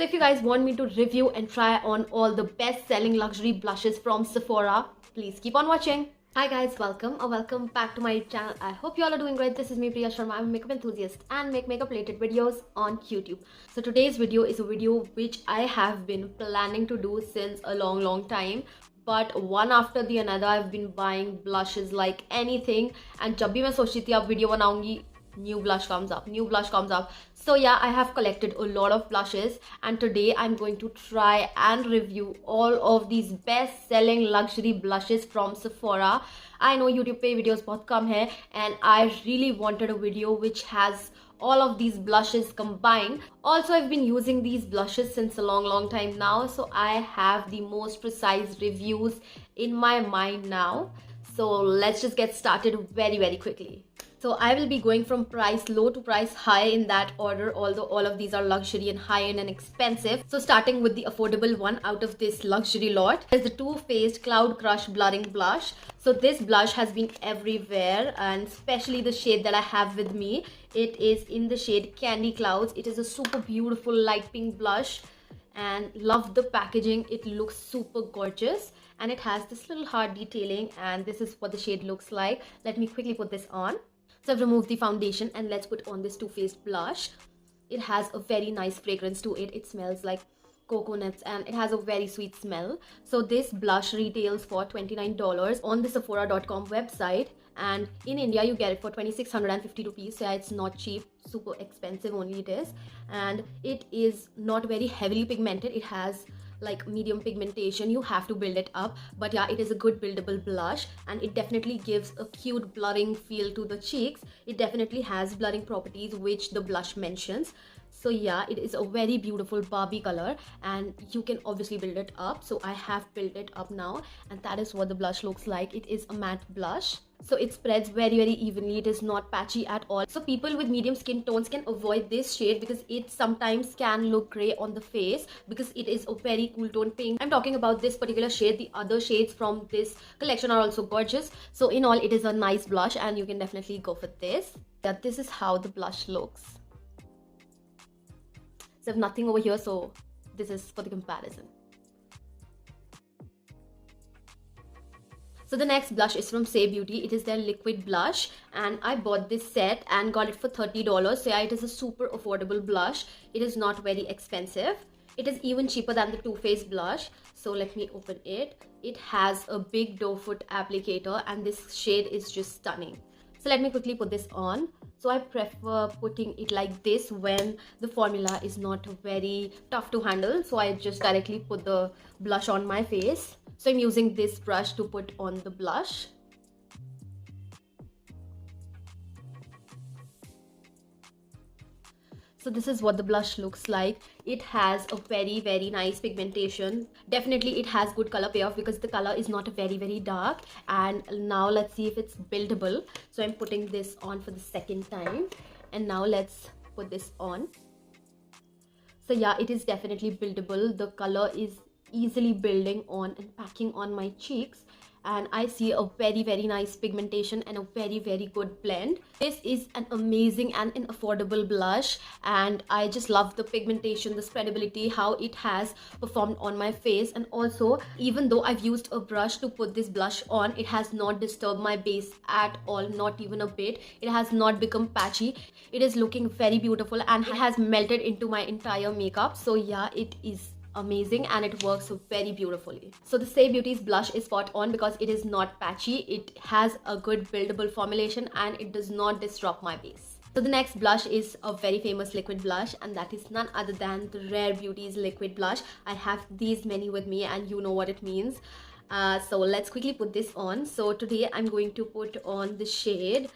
So if you guys want me to review and try on all the best-selling luxury blushes from Sephora, please keep on watching. Hi guys, welcome back to my channel. I hope you all are doing great. This is me, Priya Sharma. I'm a makeup enthusiast and make makeup related videos on YouTube. So today's video is a video which I have been planning to do since a long time. But one after the another I've been buying blushes like anything, and जब भी मैं सोचती थी अब video बनाऊंगी, new blush comes up. So yeah, I have collected a lot of blushes, and today I'm going to try and review all of these best selling luxury blushes from Sephora. I know YouTube पे videos बहुत कम है, and I really wanted a video which has all of these blushes combined. Also, I've been using these blushes since a long time now, so I have the most precise reviews in my mind now. So let's just get started very quickly. So I will be going from price low to price high in that order, although all of these are luxury and high-end and expensive. So starting with the affordable one out of this luxury lot is the Too Faced Cloud Crush Blurring Blush. So this blush has been everywhere, and especially the shade that I have with me. It is in the shade Candy Clouds. It is a super beautiful light pink blush, and love the packaging. It looks super gorgeous, and it has this little heart detailing, and this is what the shade looks like. Let me quickly put this on. So I've removed the foundation, and let's put on this Too Faced blush. It has a very nice fragrance to it. It smells like coconuts, and it has a very sweet smell. So this blush retails for $29 on the Sephora.com website, and in India you get it for 2650 rupees. So yeah, it's not cheap, super expensive only it is, and it is not very heavily pigmented. It has like medium pigmentation. You have to build it up, but yeah, it is a good buildable blush, and it definitely gives a cute blurring feel to the cheeks. It definitely has blurring properties which the blush mentions. So yeah, it is a very beautiful Barbie color, and you can obviously build it up. So I have built it up now, and that is what the blush looks like. It is a matte blush, so it spreads very evenly. It is not patchy at all. So people with medium skin tones can avoid this shade because it sometimes can look gray on the face, because it is a very cool tone pink. I'm talking about this particular shade. The other shades from this collection are also gorgeous. So in all, it is a nice blush, and you can definitely go for this. Yeah, this is how the blush looks. So I have nothing over here, so this is for the comparison. So the next blush is from Saie Beauty. It is their liquid blush, and I bought this set and got it for $30. So yeah, it is a super affordable blush. It is not very expensive. It is even cheaper than the Too Faced blush. So let me open it. It has a big doe foot applicator, and this shade is just stunning. So let me quickly put this on. So I prefer putting it like this when the formula is not very tough to handle. So I just directly put the blush on my face. So I'm using this brush to put on the blush. So this is what the blush looks like. It has a very nice pigmentation. Definitely it has good color payoff because the color is not very dark. And now let's see if it's buildable. So I'm putting this on for the second time, and now let's put this on. So yeah, it is definitely buildable. The color is easily building on and packing on my cheeks, and I see a very nice pigmentation and a very good blend. This is an amazing and an affordable blush, and I just love the pigmentation, the spreadability, how it has performed on my face. And also, even though I've used a brush to put this blush on, it has not disturbed my base at all, not even a bit. It has not become patchy. It is looking very beautiful, and it has melted into my entire makeup. So yeah, it is amazing, and it works very beautifully. So the Saie Beauty's blush is spot on because it is not patchy. It has a good buildable formulation, and it does not disrupt my base. So the next blush is a very famous liquid blush, and that is none other than the Rare Beauty's liquid blush. I have these many with me, and you know what it means. So let's quickly put this on. So today I'm going to put on the shade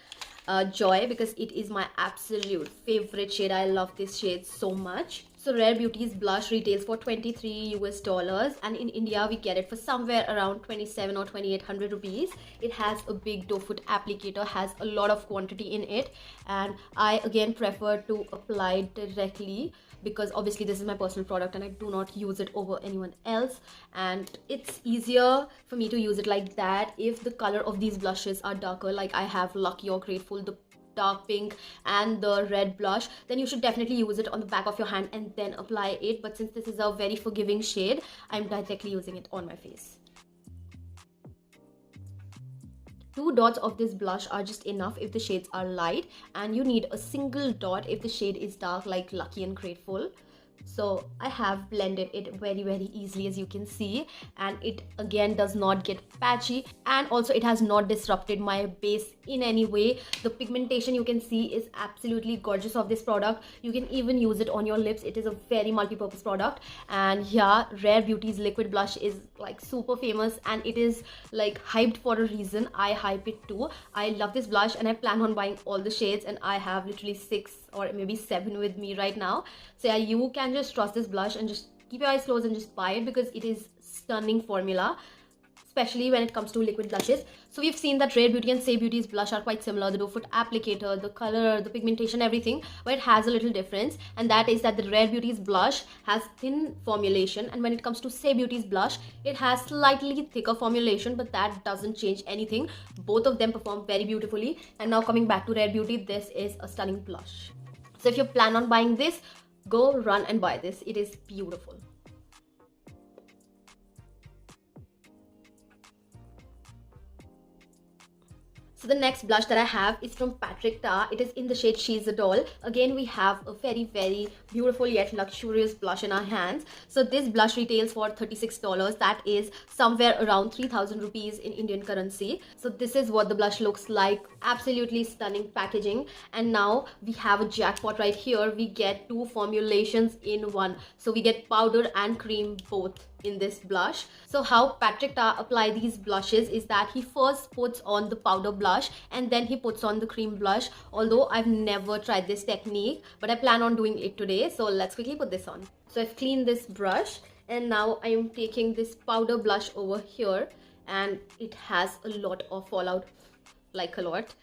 Joy, because it is my absolute favorite shade. I love this shade so much. So Rare Beauty's blush retails for $23 US, and in India we get it for somewhere around 27 or 2800 rupees. It has a big doe foot applicator, has a lot of quantity in it, and I again prefer to apply it directly because obviously this is my personal product and I do not use it over anyone else, and it's easier for me to use it like that. If the color of these blushes are darker, like I have Lucky or Grateful, the dark pink and the red blush, then you should definitely use it on the back of your hand and then apply it. But since this is a very forgiving shade, I'm directly using it on my face. 2 dots of this blush are just enough if the shades are light, and you need a single dot if the shade is dark, like Lucky and Grateful. So I have blended it very easily, as you can see, and it again does not get patchy, and also it has not disrupted my base in any way. The pigmentation you can see is absolutely gorgeous of this product. You can even use it on your lips. It is a very multi-purpose product. And yeah, Rare Beauty's liquid blush is like super famous, and it is like hyped for a reason. I hype it too. I love this blush and I plan on buying all the shades, and I have literally 6 or maybe 7 with me right now. So yeah, you can just trust this blush and just keep your eyes closed and just buy it, because it is stunning formula, especially when it comes to liquid blushes. So we've seen that Rare Beauty and Saie Beauty's blush are quite similar, the doe foot applicator, the color, the pigmentation, everything, but it has a little difference, and that is that the Rare Beauty's blush has thin formulation, and when it comes to Saie Beauty's blush, it has slightly thicker formulation, but that doesn't change anything. Both of them perform very beautifully. And now coming back to Rare Beauty, this is a stunning blush. So if you plan on buying this, go run and buy this. It is beautiful. So the next blush that I have is from Patrick Ta. It is in the shade She's a Doll. Again, we have a very beautiful yet luxurious blush in our hands. So this blush retails for $36. That is somewhere around 3,000 rupees in Indian currency. So this is what the blush looks like. Absolutely stunning packaging. And now we have a jackpot right here. We get 2 formulations in one. So we get powder and cream both in this blush. So how Patrick Ta apply these blushes is that he first puts on the powder blush and then he puts on the cream blush. Although I've never tried this technique, but I plan on doing it today. So let's quickly put this on. So I've cleaned this brush, and now I am taking this powder blush over here, and it has a lot of fallout, like a lot.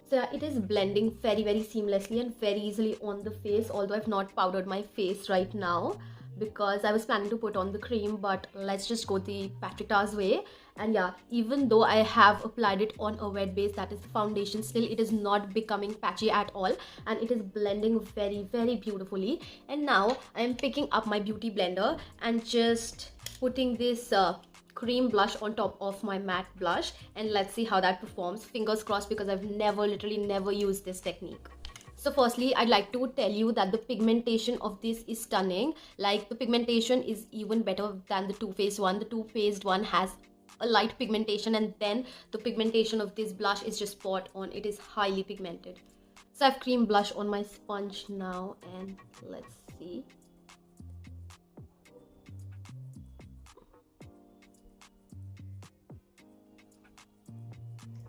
So yeah, it is blending very seamlessly and very easily on the face, although I've not powdered my face right now because I was planning to put on the cream, but let's just go the Patrick Ta's way. And yeah, even though I have applied it on a wet base, that is the foundation, still it is not becoming patchy at all, and it is blending very beautifully. And now I am picking up my beauty blender and just putting this cream blush on top of my matte blush, and let's see how that performs. Fingers crossed, because I've literally never used this technique. So firstly, I'd like to tell you that the pigmentation of this is stunning. Like, the pigmentation is even better than the Too Faced one. The Too Faced one has a light pigmentation, and then the pigmentation of this blush is just spot on. It is highly pigmented. So I've cream blush on my sponge now, and let's see.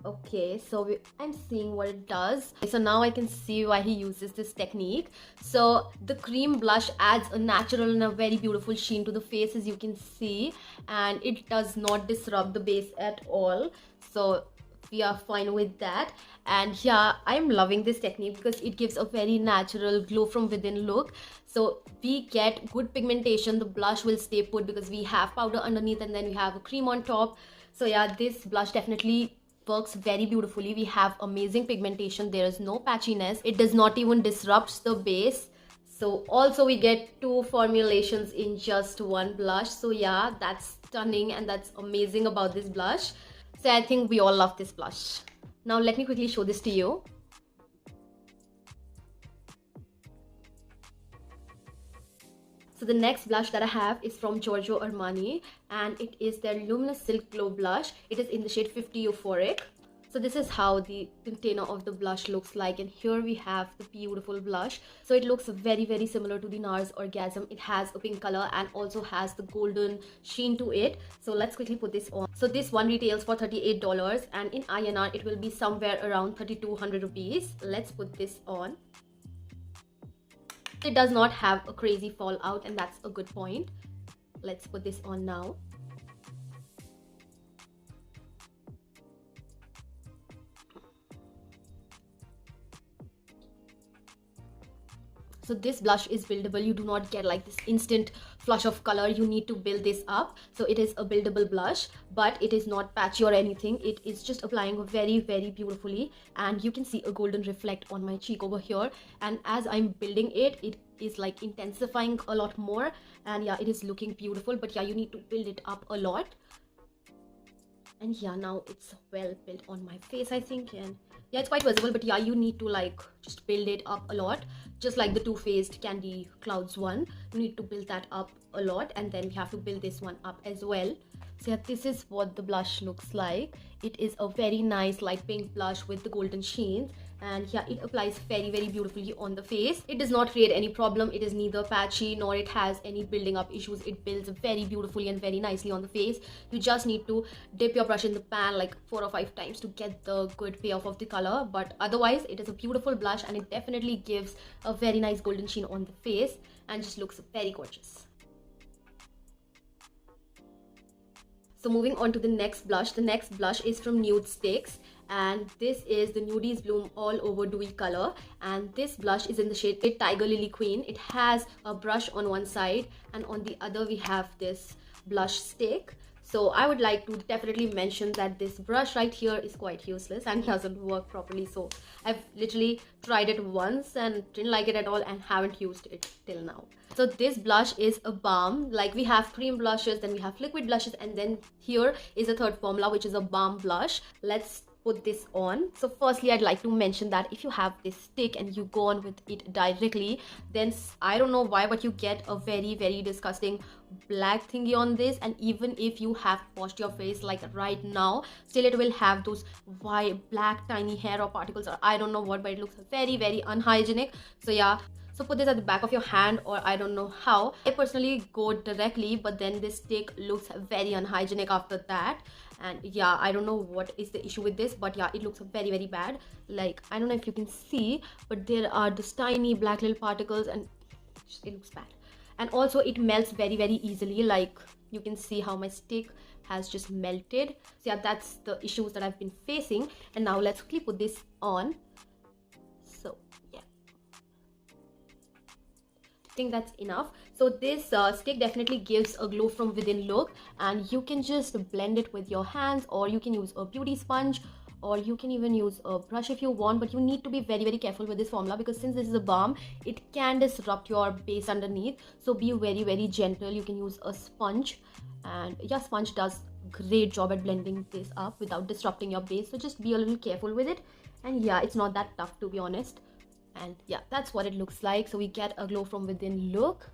Okay, so I'm seeing what it does. So now I can see why he uses this technique. So the cream blush adds a natural and a very beautiful sheen to the face, as you can see, and it does not disrupt the base at all. So we are fine with that. And yeah, I'm loving this technique because it gives a very natural glow from within look. So we get good pigmentation. The blush will stay put because we have powder underneath and then we have a cream on top. So yeah, this blush definitely works very beautifully. We have amazing pigmentation. There is no patchiness. It does not even disrupt the base. So also we get 2 formulations in just one blush. So yeah, that's stunning and that's amazing about this blush. So I think we all love this blush. Now let me quickly show this to you. So the next blush that I have is from Giorgio Armani, and it is their Luminous Silk Glow Blush. It is in the shade 50 Euphoric. So this is how the container of the blush looks like, and here we have the beautiful blush. So it looks very similar to the NARS Orgasm. It has a pink color and also has the golden sheen to it. So let's quickly put this on. So this one retails for $38, and in INR it will be somewhere around 3,200 rupees. Let's put this on. It does not have a crazy fallout, and that's a good point. Let's put this on now. So So this blush is buildable. You do not get like this instant flush of color. You need to build this up. So it is a buildable blush, but it is not patchy or anything. It is just applying very, very beautifully, and you can see a golden reflect on my cheek over here. And as I'm building it, it is like intensifying a lot more, and yeah, it is looking beautiful. But yeah, you need to build it up a lot. And yeah, now it's well built on my face, I think. And yeah, it's quite visible, but yeah, you need to like just build it up a lot, just like the Too Faced Candy Clouds one. You need to build that up a lot, and then we have to build this one up as well. So yeah, this is what the blush looks like. It is a very nice light pink blush with the golden sheen, and yeah, it applies very, very beautifully on the face. It does not create any problem. It is neither patchy nor it has any building up issues. It builds very beautifully and very nicely on the face. You just need to dip your brush in the pan like 4 or 5 times to get the good payoff of the color, but otherwise it is a beautiful blush, and it definitely gives a very nice golden sheen on the face and just looks very gorgeous. So moving on to the next blush. The next blush is from Nudestix, and this is the Nudies Bloom All Over Dewy color, and this blush is in the shade Tiger Lilly Queen. It has a brush on one side, and on the other we have this blush stick. So I would like to definitely mention that this brush right here is quite useless and doesn't work properly. So I've literally tried it once and didn't like it at all and haven't used it till now. So this blush is a balm. Like, we have cream blushes, then we have liquid blushes, and then here is a third formula, which is a balm blush. Let's put this on. So firstly, I'd like to mention that if you have this stick and you go on with it directly, then I don't know why, but you get a very, very disgusting black thingy on this. And even if you have washed your face like right now, still it will have those white black tiny hair or particles, or I don't know what, but it looks very, very unhygienic. So yeah, so put this at the back of your hand, or I don't know how. I personally go directly, but then this stick looks very unhygienic after that. And yeah, I don't know what is the issue with this, but yeah, it looks very, very bad. Like, I don't know if you can see, but there are these tiny black little particles, and it looks bad. And also it melts very, very easily. Like, you can see how my stick has just melted. So yeah, that's the issues that I've been facing. And now let's quickly put this on. So yeah, I think that's enough. So this stick definitely gives a glow from within look, and you can just blend it with your hands, or you can use a beauty sponge, or you can even use a brush if you want. But you need to be very, very careful with this formula, because since this is a balm, it can disrupt your base underneath. So be very, very gentle. You can use a sponge, and yeah, sponge does great job at blending this up without disrupting your base. So just be a little careful with it. And yeah, it's not that tough, to be honest. And yeah, that's what it looks like. So we get a glow from within look,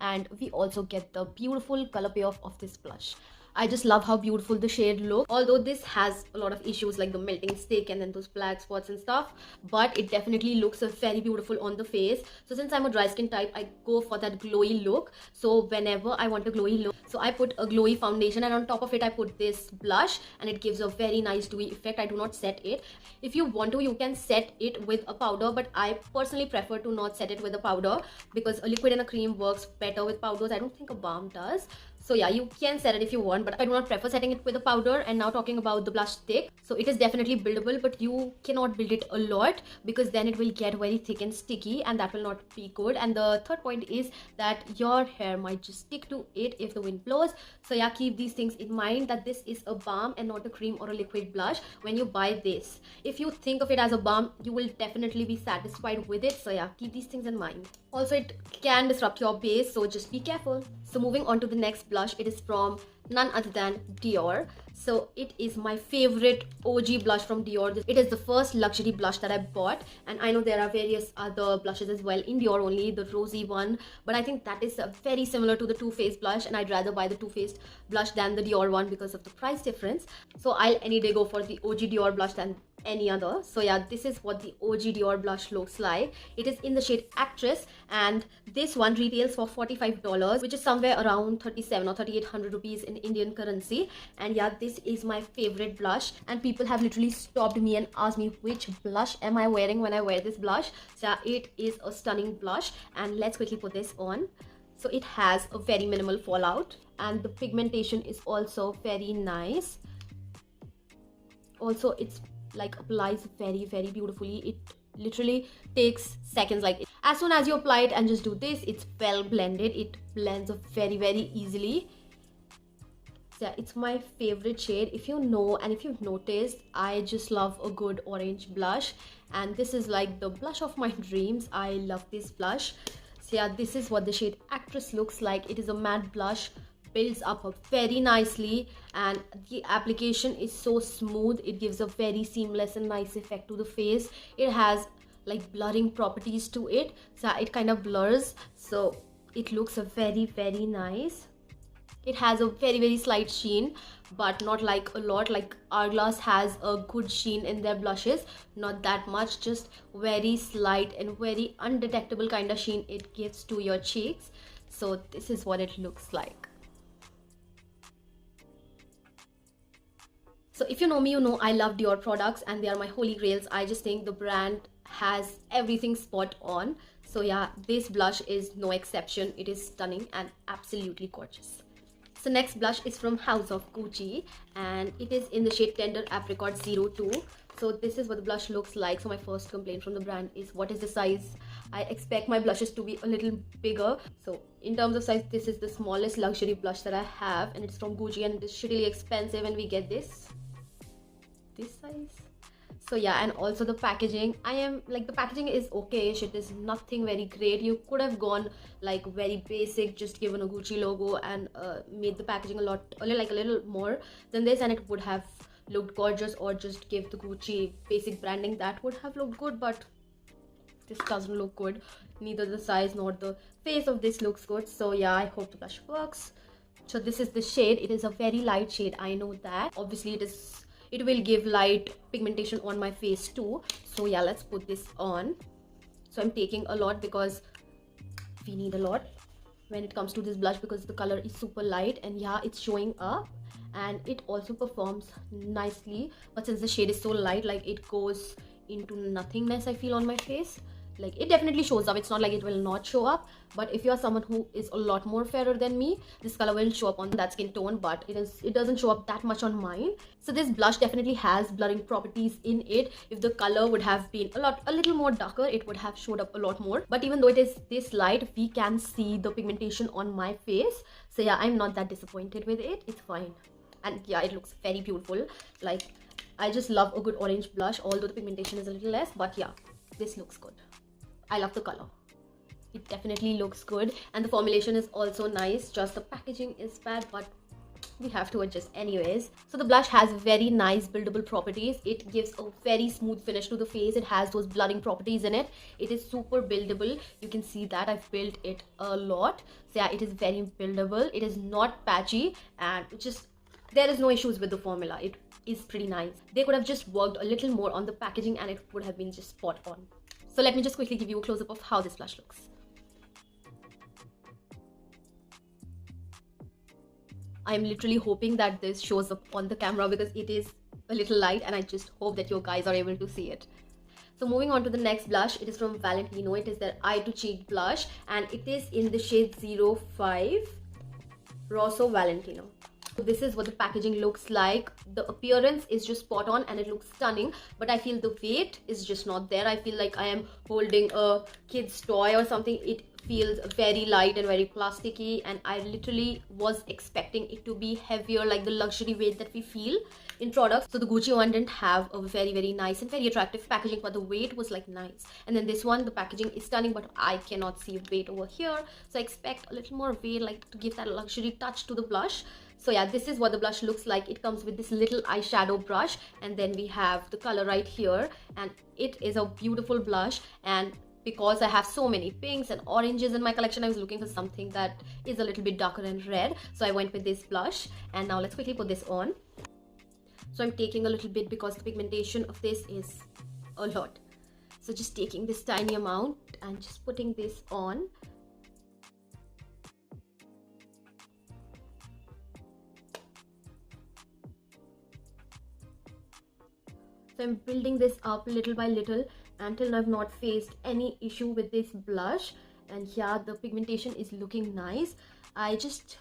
and we also get the beautiful color payoff of this blush. I just love how beautiful the shade looks, although this has a lot of issues like the melting stick and then those black spots and stuff, but it definitely looks very beautiful on the face. So since I'm a dry skin type, I go for that glowy look. So whenever I want a glowy look, so I put a glowy foundation, and on top of it I put this blush, and it gives a very nice dewy effect. I do not set it. If you want to, you can set it with a powder, but I personally prefer to not set it with a powder, because a liquid and a cream works better with powders. I don't think a balm does. So yeah, you can set it if you want, but I do not prefer setting it with a powder. And now talking about the blush stick, so it is definitely buildable, but you cannot build it a lot, because then it will get very thick and sticky, and that will not be good. And the third point is that your hair might just stick to it if the wind blows. So yeah, keep these things in mind, that this is a balm and not a cream or a liquid blush when you buy this. If you think of it as a balm, you will definitely be satisfied with it. So yeah, keep these things in mind. Also, it can disrupt your base, so just be careful. So moving on to the next blush, it is from none other than Dior. So it is my favorite OG blush from Dior. It is the first luxury blush that I bought, and I know there are various other blushes as well in Dior, only the Rosy one, but I think that is very similar to the Too Faced blush, and I'd rather buy the Too Faced blush than the Dior one because of the price difference. So I'll any day go for the OG Dior blush than any other. So yeah, this is what the OG Dior blush looks like. It is in the shade Actrice, and this one retails for $45, which is somewhere around 37 or 3800 rupees in Indian currency. And yeah, this is my favorite blush, and people have literally stopped me and asked me which blush am I wearing when I wear this blush. So yeah, it is a stunning blush, and let's quickly put this on. So it has a very minimal fallout, and the pigmentation is also very nice. Also, it's like applies very, very beautifully. It literally takes seconds. Like as soon as you apply it and just do this, it's well blended. It blends very easily. So yeah, it's my favorite shade. If you know and if you've noticed, I just love a good orange blush, and this is like the blush of my dreams. I love this blush. So yeah, this is what the shade Actrice looks like. It is a matte blush, builds up very nicely, and the application is so smooth. It gives a very seamless and nice effect to the face. It has like blurring properties to it, so it kind of blurs, so it looks very nice. It has a very slight sheen, but not like a lot. Like Hourglass has a good sheen in their blushes, not that much, just very slight and very undetectable kind of sheen it gives to your cheeks. So this is what it looks like. So if you know me, you know I love Dior products and they are my holy grails. I just think the brand has everything spot on. So yeah, this blush is no exception. It is stunning and absolutely gorgeous. So next blush is from Haus of Gucci, and it is in the shade Tender Apricot 02. So this is what the blush looks like. So my first complaint from the brand is, what is the size? I expect my blushes to be a little bigger. So in terms of size, this is the smallest luxury blush that I have, and it's from Gucci, and it is shittily expensive, and we get this size. So yeah, and also the packaging, I am like, the packaging is okay-ish. It is nothing very great. You could have gone like very basic, just given a Gucci logo and made the packaging a little more than this, and it would have looked gorgeous, or just give the Gucci basic branding. That would have looked good, but this doesn't look good. Neither the size nor the face of this looks good. So yeah, I hope the blush works. So this is the shade. It is a very light shade, I know that. Obviously it will give light pigmentation on my face too. So yeah, let's put this on. So I'm taking a lot because we need a lot when it comes to this blush, because the color is super light, and yeah, it's showing up, and it also performs nicely. But since the shade is so light, like it goes into nothingness, I feel, on my face. Like it definitely shows up. It's not like it will not show up, but if you are someone who is a lot more fairer than me, this color will show up on that skin tone, but it doesn't show up that much on mine. So this blush definitely has blurring properties in it. If the color would have been a little more darker, it would have showed up a lot more. But even though it is this light, we can see the pigmentation on my face. So yeah, I'm not that disappointed with it. It's fine. And yeah, it looks very beautiful. Like, I just love a good orange blush, although the pigmentation is a little less, but yeah, this looks good. I love the color. It definitely looks good, and the formulation is also nice. Just the packaging is bad, but we have to adjust anyways. So the blush has very nice buildable properties. It gives a very smooth finish to the face. It has those blurring properties in it. It is super buildable. You can see that I've built it a lot. So yeah, it is very buildable. It is not patchy, and there is no issues with the formula. It is pretty nice. They could have just worked a little more on the packaging, and it would have been just spot on. So let me just quickly give you a close-up of how this blush looks. I'm literally hoping that this shows up on the camera, because it is a little light, and I just hope that you guys are able to see it. So moving on to the next blush, it is from Valentino. It is their Eye to Cheek blush, and it is in the shade 05 Rosso Valentino. This is what the packaging looks like. The appearance is just spot on and it looks stunning, but I feel the weight is just not there. I feel like I am holding a kid's toy or something. It feels very light and very plasticky, and I literally was expecting it to be heavier, like the luxury weight that we feel in products. So the Gucci one didn't have a very nice and very attractive packaging, but the weight was like nice. And then this one, the packaging is stunning, but I cannot see weight over here, so I expect a little more weight, like to give that luxury touch to the blush. So yeah, this is what the blush looks like. It comes with this little eyeshadow brush, and then we have the color right here, and it is a beautiful blush. And because I have so many pinks and oranges in my collection, I was looking for something that is a little bit darker and red, so I went with this blush. And now let's quickly put this on. So I'm taking a little bit because the pigmentation of this is a lot, so just taking this tiny amount and just putting this on. So I'm building this up little by little until I've not faced any issue with this blush. And yeah, the pigmentation is looking nice. I just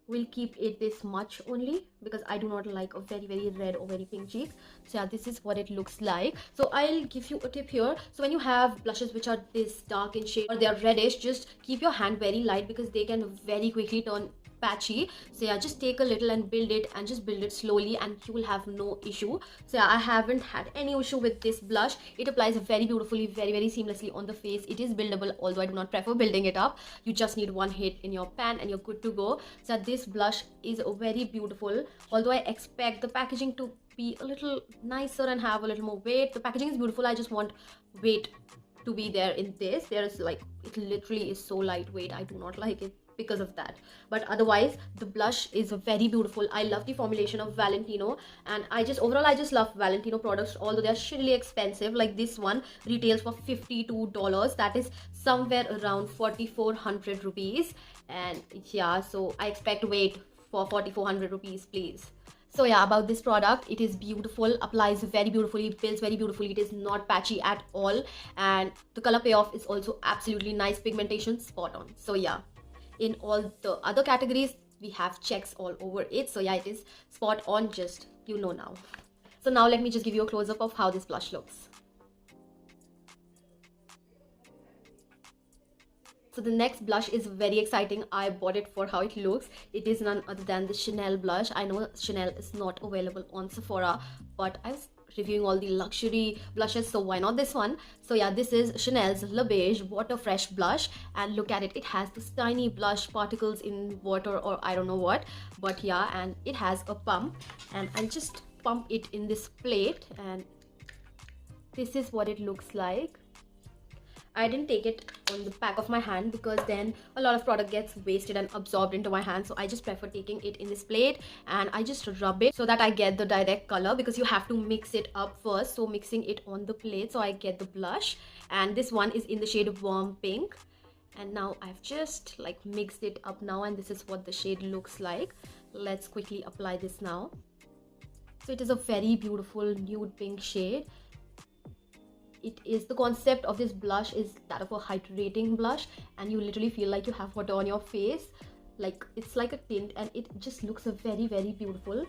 will keep it this much only because I do not like a very red or very pink cheeks. So yeah, this is what it looks like. So I'll give you a tip here. So when you have blushes which are this dark in shade or they are reddish, just keep your hand very light because they can very quickly turn patchy. So yeah, just take a little and build it, and just build it slowly, and you will have no issue. So yeah, I haven't had any issue with this blush. It applies very beautifully, very seamlessly on the face. It is buildable, although I do not prefer building it up. You just need one hit in your pan and you're good to go. So this blush is very beautiful, although I expect the packaging to be a little nicer and have a little more weight. The packaging is beautiful, I just want weight to be there in this. There is like, it literally is so lightweight. I do not like it because of that, but otherwise the blush is very beautiful. I love the formulation of Valentino, and I just love Valentino products, although they're shittily expensive. Like this one retails for $52, that is somewhere around 4,400 rupees. And yeah, so I expect weight for 4,400 rupees, please. So yeah, about this product, it is beautiful, applies very beautifully, builds very beautifully. It is not patchy at all, and the color payoff is also absolutely nice. Pigmentation spot on. So yeah, in all the other categories we have checks all over it. So yeah, it is spot on, just you know now. So now let me just give you a close-up of how this blush looks. So the next blush is very exciting. I bought it for how it looks. It is none other than the Chanel blush. I know Chanel is not available on Sephora, but I was reviewing all the luxury blushes, so why not this one? So yeah, this is Chanel's Le Beige Water Fresh blush, and look at it. It has this tiny blush particles in water, or I don't know what, but yeah, and it has a pump, and I'll just pump it in this plate, and this is what it looks like. I didn't take it on the back of my hand because then a lot of product gets wasted and absorbed into my hand. So I just prefer taking it in this plate, and I just rub it so that I get the direct color, because you have to mix it up first. So mixing it on the plate so I get the blush, and this one is in the shade of warm pink. And now I've just like mixed it up now, and this is what the shade looks like. Let's quickly apply this now. So it is a very beautiful nude pink shade. It is, the concept of this blush is that of a hydrating blush, and you literally feel like you have water on your face. Like, it's like a tint, and it just looks very beautiful.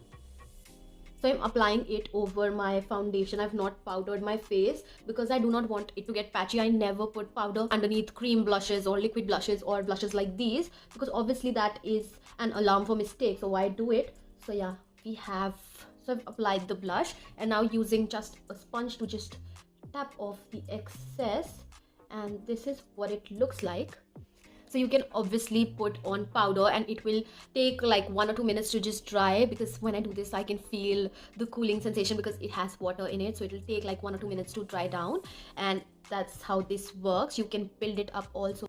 So I'm applying it over my foundation. I've not powdered my face because I do not want it to get patchy. I never put powder underneath cream blushes or liquid blushes or blushes like these, because obviously that is an alarm for mistake. So why do it? So yeah, so I've applied the blush, and now using just a sponge to just tap off the excess, and this is what it looks like. So you can obviously put on powder, and it will take like 1 or 2 minutes to just dry, because when I do this I can feel the cooling sensation because it has water in it. So it will take like 1 or 2 minutes to dry down, and that's how this works. You can build it up also.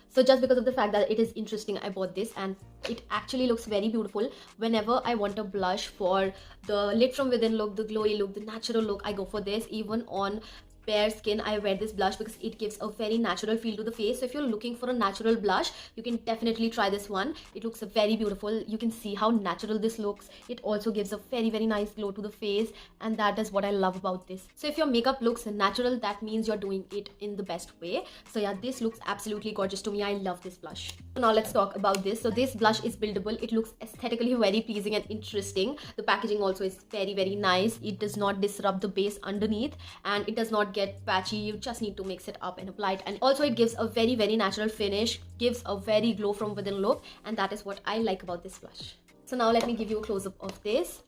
So just because of the fact that it is interesting, I bought this, and it actually looks very beautiful. Whenever I want a blush for the lit from within look, the glowy look, the natural look, I go for this. Even on bare skin, I wear this blush because it gives a very natural feel to the face. So if you're looking for a natural blush, you can definitely try this one. It looks very beautiful. You can see how natural this looks. It also gives a very nice glow to the face, and that is what I love about this. So if your makeup looks natural, that means you're doing it in the best way. So yeah, this looks absolutely gorgeous to me. I love this blush. So now let's talk about this. So this blush is buildable. It looks aesthetically very pleasing and interesting. The packaging also is very nice. It does not disrupt the base underneath, and it does not get patchy. You just need to mix it up and apply it, and also it gives a very natural finish, gives a very glow from within look, and that is what I like about this blush. So now let me give you a close-up of this.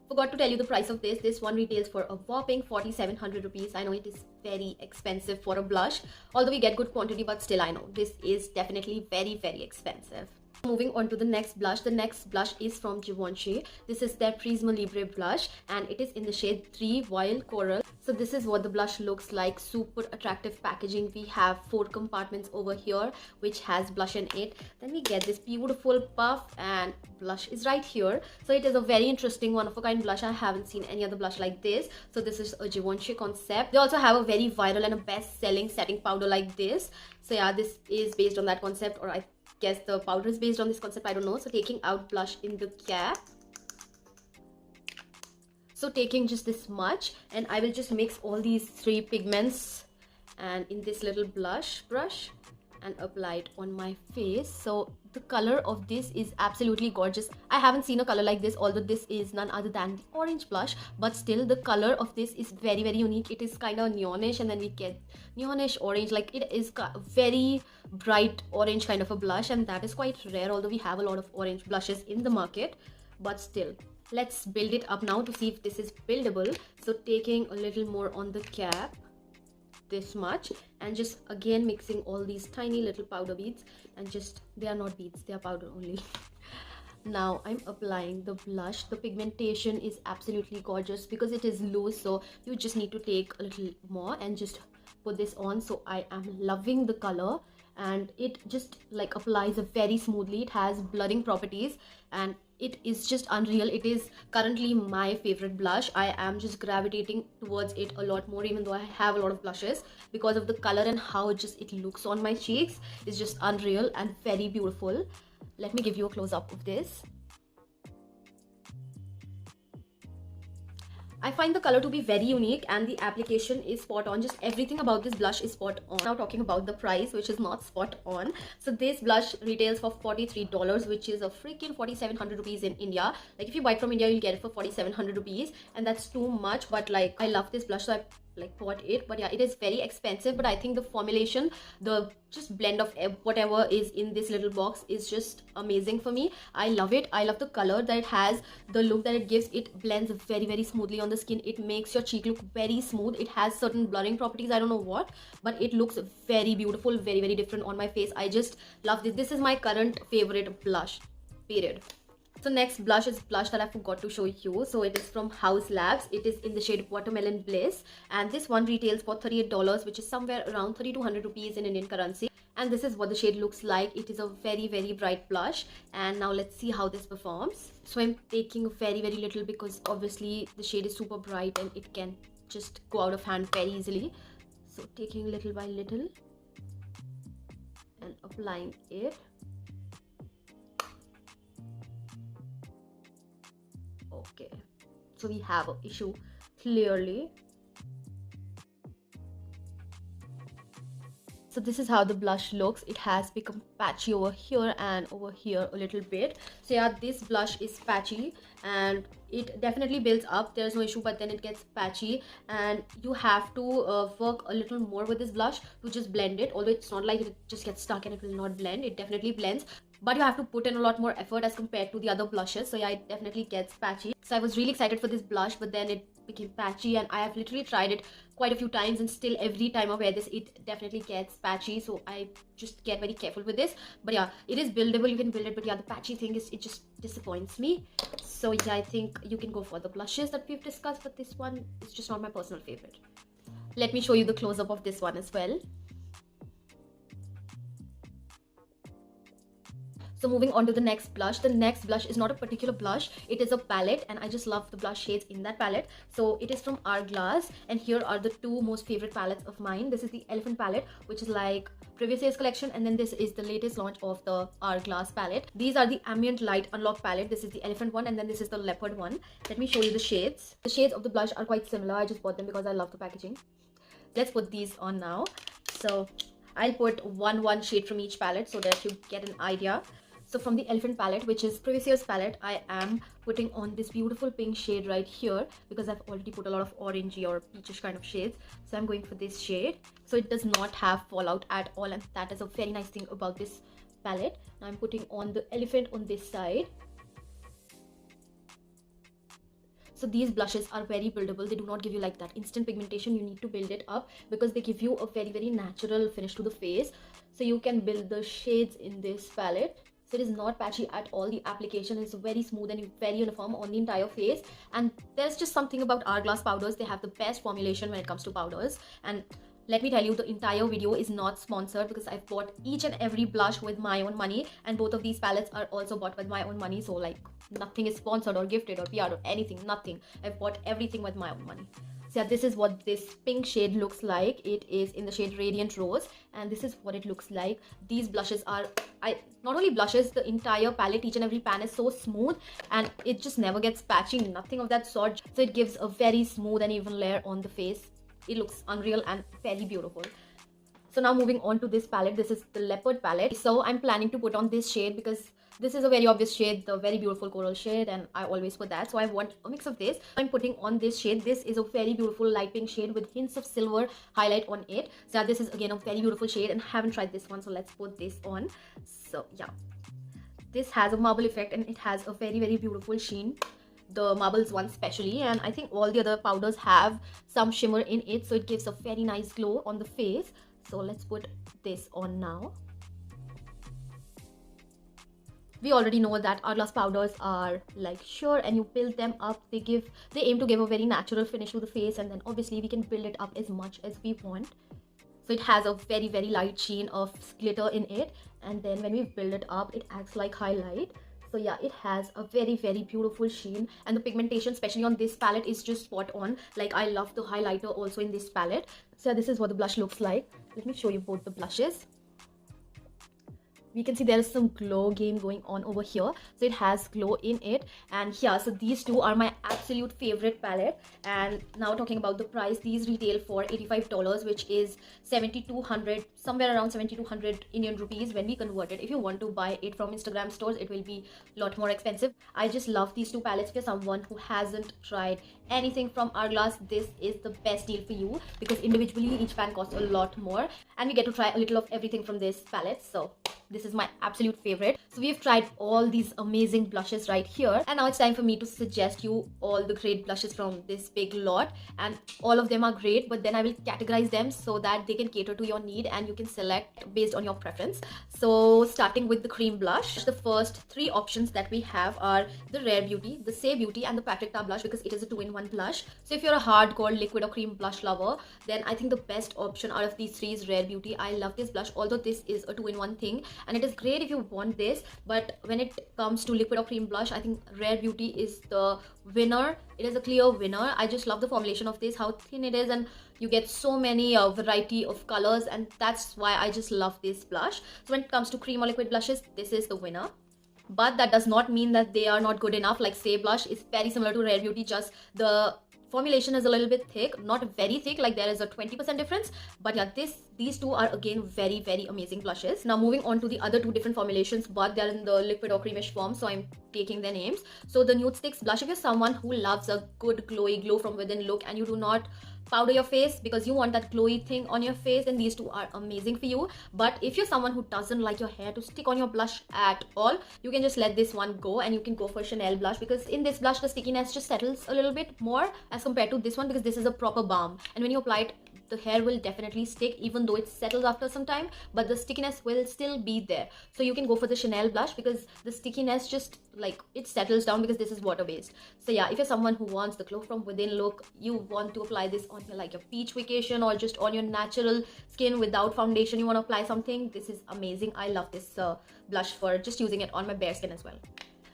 Forgot to tell you the price of this. This one retails for a whopping 4,700 rupees. I know it is very expensive for a blush, although we get good quantity, but still I know this is definitely very expensive. Moving on to the next blush. The next blush is from Givenchy. This is their Prisme Libre blush, and it is in the shade 3 Voile Coral. So this is what the blush looks like. Super attractive packaging. We have 4 compartments over here which has blush in it. Then we get this beautiful puff, and blush is right here. So it is a very interesting, one of a kind blush. I haven't seen any other blush like this. So this is a Givenchy concept. They also have a very viral and a best-selling setting powder like this. So yeah, this is based on that concept, or I guess the powder is based on this concept, I don't know. So taking out blush in the cap. So taking just this much, and I will just mix all these 3 pigments, and in this little blush brush and apply it on my face. So the color of this is absolutely gorgeous. I haven't seen a color like this, although this is none other than the orange blush, but still the color of this is very, very unique. It is kind of neonish, and then we get neonish orange, like it is very bright orange kind of a blush, and that is quite rare, although we have a lot of orange blushes in the market. But still, let's build it up now to see if this is buildable. So taking a little more on the cap, this much, and just again mixing all these tiny little powder beads, and just, they are not beads, they are powder only. Now I'm applying the blush. The pigmentation is absolutely gorgeous because it is loose, so you just need to take a little more and just put this on. So I am loving the color, and it just like applies very smoothly. It has blurring properties, and it is just unreal. It is currently my favorite blush. I am just gravitating towards it a lot more, even though I have a lot of blushes, because of the color and how it looks on my cheeks. It's just unreal and very beautiful. Let me give you a close-up of this. I find the color to be very unique, and the application is spot on. Just everything about this blush is spot on. Now talking about the price, which is not spot on. So this blush retails for $43, which is a freaking 4,700 rupees in India. Like if you buy it from India, you'll get it for 4,700 rupees, and that's too much. But like, I love this blush, so I like bought it. But yeah, it is very expensive, but I think the formulation, the just blend of whatever is in this little box is just amazing for me. I love it. I love the color that it has, the look that it gives. It blends very, very smoothly on the skin. It makes your cheek look very smooth. It has certain blurring properties, I don't know what, but it looks very beautiful, very, very different on my face. I just love this. This is my current favorite blush, period. So next blush is blush that I forgot to show you. So it is from Haus Labs. It is in the shade Watermelon Bliss, and this one retails for $38, which is somewhere around 3,200 rupees in Indian currency. And this is what the shade looks like. It is a very, very bright blush, and now let's see how this performs. So I'm taking very, very little because obviously the shade is super bright and it can just go out of hand very easily. So taking little by little and applying it. Okay, so we have an issue clearly. So this is how the blush looks. It has become patchy over here and over here a little bit. So yeah, this blush is patchy and it definitely builds up. There's no issue, but then it gets patchy, and you have to work a little more with this blush to just blend it. Although it's not like it just gets stuck and it will not blend. It definitely blends, but you have to put in a lot more effort as compared to the other blushes. So yeah, it definitely gets patchy. So I was really excited for this blush, but then it became patchy, and I have literally tried it quite a few times, and still every time I wear this it definitely gets patchy. So I just get very careful with this. But yeah, it is buildable, you can build it, but yeah, the patchy thing is, it just disappoints me. So yeah, I think you can go for the blushes that we've discussed, but this one is just not my personal favorite. Let me show you the close-up of this one as well. So moving on to the next blush. The next blush is not a particular blush, it is a palette, and I just love the blush shades in that palette. So it is from Hourglass, and here are the two most favorite palettes of mine. This is the Elephant palette, which is like previous year's collection, and then this is the latest launch of the Hourglass palette. These are the Ambient Light Unlock palette. This is the Elephant one, and then this is the Leopard one. Let me show you the shades. The shades of the blush are quite similar. I just bought them because I love the packaging. Let's put these on now. So I'll put one shade from each palette so that you get an idea. So from the Elephant palette, which is previous year's palette, I am putting on this beautiful pink shade right here because I've already put a lot of orangey or peachish kind of shades. So I'm going for this shade. So it does not have fallout at all, and that is a very nice thing about this palette. Now I'm putting on the Elephant on this side. So these blushes are very buildable. They do not give you like that instant pigmentation. You need to build it up because they give you a very, very natural finish to the face. So you can build the shades in this palette. So it is not patchy at all. The application is very smooth and very uniform on the entire face. And there's just something about Hourglass powders. They have the best formulation when it comes to powders. And let me tell you, the entire video is not sponsored because I've bought each and every blush with my own money. And both of these palettes are also bought with my own money. So like nothing is sponsored or gifted or PR or anything, nothing. I've bought everything with my own money. So yeah, this is what this pink shade looks like. It is in the shade Radiant Rose, and this is what it looks like. These blushes are, not only blushes, the entire palette, each and every pan is so smooth and it just never gets patchy, nothing of that sort. So it gives a very smooth and even layer on the face. It looks unreal and very beautiful. So now moving on to this palette, this is the Leopard palette. So I'm planning to put on this shade because this is a very obvious shade, the very beautiful coral shade, and I always put that. So I want a mix of this. I'm putting on this shade. This is a very beautiful light pink shade with hints of silver highlight on it. So yeah, this is again a very beautiful shade, and I haven't tried this one, so let's put this on. So yeah, this has a marble effect and it has a very beautiful sheen, the marbles one especially, and I think all the other powders have some shimmer in it, so it gives a very nice glow on the face. So let's put this on now. We already know that Hourglass powders are like sure, and you build them up, they aim to give a very natural finish to the face, and then obviously we can build it up as much as we want. So it has a very light sheen of glitter in it, and then when we build it up, it acts like highlight. So yeah, it has a very beautiful sheen, and the pigmentation especially on this palette is just spot on. Like I love the highlighter also in this palette. So yeah, this is what the blush looks like. Let me show you both the blushes. We can see there is some glow game going on over here, so it has glow in it. And yeah, so these two are my absolute favorite palette. And now talking about the price, these retail for $85, which is 7,200, somewhere around 7,200 Indian rupees when we convert it. If you want to buy it from Instagram stores, it will be a lot more expensive. I just love these two palettes. If you're someone who hasn't tried anything from Hourglass, this is the best deal for you, because individually each pan costs a lot more, and we get to try a little of everything from this palette. So this is my absolute favorite. So we've tried all these amazing blushes right here, and now it's time for me to suggest you all the great blushes from this big lot. And all of them are great, but then I will categorize them so that they can cater to your need and you can select based on your preference. So starting with the cream blush, the first three options that we have are the Rare Beauty, the Saie Beauty, and the Patrick Ta blush, because it is a 2-in-1 blush. So if you're a hardcore liquid or cream blush lover, then I think the best option out of these three is Rare Beauty. I love this blush, although this is a 2-in-1 thing, and it is great if you want this, but when it comes to liquid or cream blush, I think Rare Beauty is the winner. It is a clear winner. I just love the formulation of this, how thin it is, and you get so many variety of colors, and that's why I just love this blush. So when it comes to cream or liquid blushes, this is the winner. But that does not mean that they are not good enough. Like Saie blush is very similar to Rare Beauty, just the formulation is a little bit thick, not very thick, like there is a 20% difference. But yeah, these two are again very amazing blushes. Now moving on to the other two different formulations, but they're in the liquid or creamish form, so I'm taking their names. So the Nudestix blush, if you're someone who loves a good glowy glow from within look and you do not powder your face because you want that glowy thing on your face, then these two are amazing for you. But if you're someone who doesn't like your hair to stick on your blush at all, you can just let this one go and you can go for Chanel blush, because in this blush the stickiness just settles a little bit more as compared to this one, because this is a proper balm, and when you apply it, the hair will definitely stick even though it settles after some time, but the stickiness will still be there. So you can go for the Chanel blush because the stickiness just like it settles down, because this is water based. So yeah, if you're someone who wants the glow from within look, you want to apply this on your like your beach vacation or just on your natural skin without foundation, you want to apply something, this is amazing. I love this blush for just using it on my bare skin as well.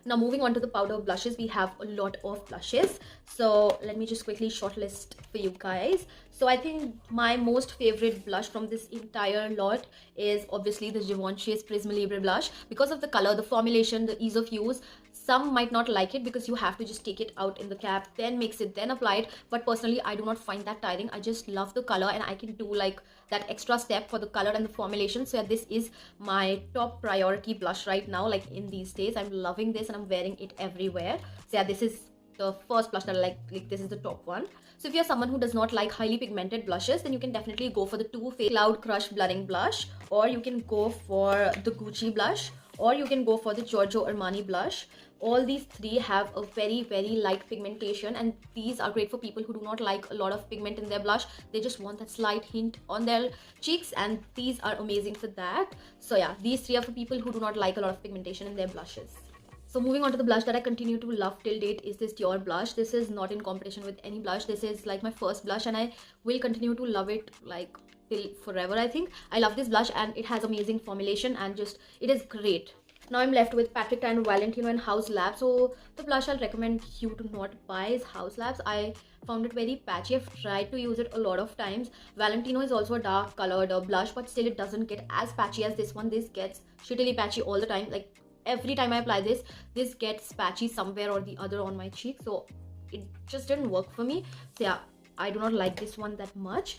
Now moving on to the powder blushes, we have a lot of blushes, so let me just quickly shortlist for you guys. So I think my most favorite blush from this entire lot is obviously the Givenchy's Prisme Libre blush, because of the color, the formulation, the ease of use. Some might not like it because you have to just take it out in the cap, then mix it, then apply it, but personally I do not find that tiring. I just love the color and I can do like that extra step for the color and the formulation. So yeah, this is my top priority blush right now, like in these days. I'm loving this and I'm wearing it everywhere. So yeah, this is the first blush that I like this is the top one. So if you're someone who does not like highly pigmented blushes, then you can definitely go for the Too Faced Cloud Crush Blurring Blush, or you can go for the Gucci blush, or you can go for the Giorgio Armani blush. All these three have a very light pigmentation, and these are great for people who do not like a lot of pigment in their blush. They just want that slight hint on their cheeks, and these are amazing for that. So yeah, these three are for people who do not like a lot of pigmentation in their blushes. So moving on to the blush that I continue to love till date is this Dior blush. This is not in competition with any blush. This is like my first blush and I will continue to love it like till forever. I think I love this blush and it has amazing formulation and just it is great. Now I'm left with Patrick Ta, Valentino and Haus Lab. So the blush I'll recommend you to not buy is Haus Labs. I found it very patchy. I've tried to use it a lot of times. Valentino is also a dark colored blush, but still it doesn't get as patchy as this one. This gets shittily patchy all the time. Like every time I apply this gets patchy somewhere or the other on my cheek. So it just didn't work for me. So yeah, I do not like this one that much.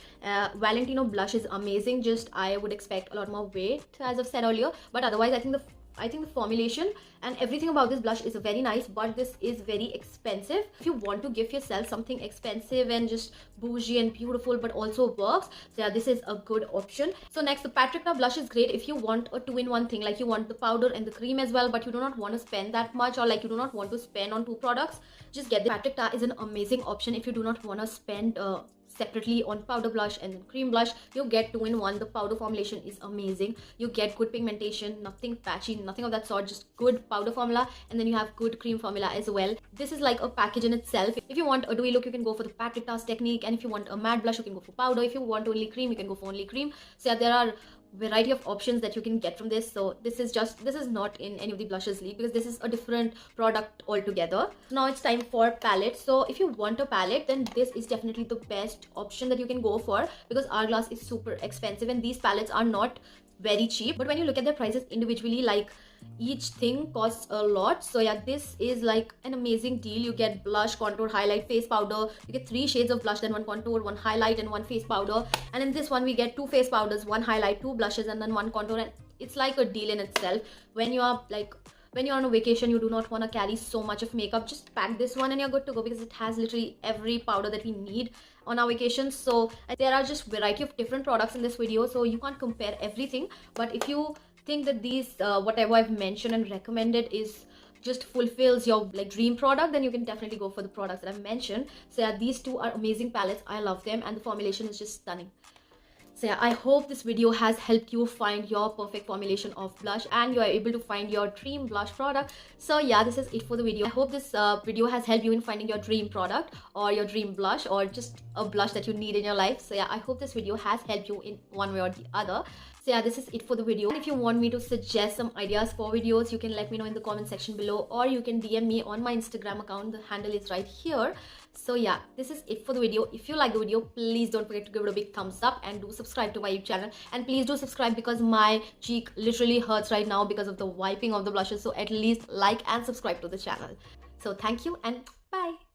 Valentino blush is amazing, just I would expect a lot more weight, as I've said earlier, but otherwise I think the formulation and everything about this blush is very nice, but this is very expensive. If you want to give yourself something expensive and just bougie and beautiful but also works, so yeah, this is a good option. So next, the Patricia blush is great if you want a two-in-one thing, like you want the powder and the cream as well, but you do not want to spend that much, or like you do not want to spend on two products. Just get the Patricia is an amazing option if you do not want to spend separately on powder blush and then cream blush. You get two-in-one. The powder formulation is amazing. You get good pigmentation, nothing patchy, nothing of that sort, just good powder formula, and then you have good cream formula as well. This is like a package in itself. If you want a dewy look, you can go for the Patricia technique, and if you want a matte blush, you can go for powder. If you want only cream, you can go for only cream. So yeah, there are variety of options that you can get from this. So this is not in any of the blushes league, because this is a different product altogether. Now it's time for palette. So if you want a palette, then this is definitely the best option that you can go for, because Hourglass is super expensive and these palettes are not very cheap. But when you look at their prices individually, like each thing costs a lot. So yeah, this is like an amazing deal. You get blush, contour, highlight, face powder. You get 3 shades of blush, then 1 contour, 1 highlight, and 1 face powder. And in this one we get 2 face powders, 1 highlight, 2 blushes, and then 1 contour. And it's like a deal in itself. When you're on a vacation, you do not want to carry so much of makeup, just pack this one and you're good to go, because it has literally every powder that we need on our vacations. So there are just variety of different products in this video, so you can't compare everything. But if you think that these whatever I've mentioned and recommended is just fulfills your like dream product, then you can definitely go for the products that I've mentioned. So yeah, these two are amazing palettes. I love them, and the formulation is just stunning. So yeah, I hope this video has helped you find your perfect formulation of blush and you are able to find your dream blush product. So yeah, this is it for the video. I hope this video has helped you in finding your dream product or your dream blush, or just a blush that you need in your life. So yeah, I hope this video has helped you in one way or the other. So yeah, this is it for the video. And if you want me to suggest some ideas for videos, you can let me know in the comment section below, or you can DM me on my Instagram account. The handle is right here. So yeah, this is it for the video. If you like the video, please don't forget to give it a big thumbs up and do subscribe to my YouTube channel. And please do subscribe, because my cheek literally hurts right now because of the wiping of the blushes. So at least like and subscribe to the channel. So thank you and bye.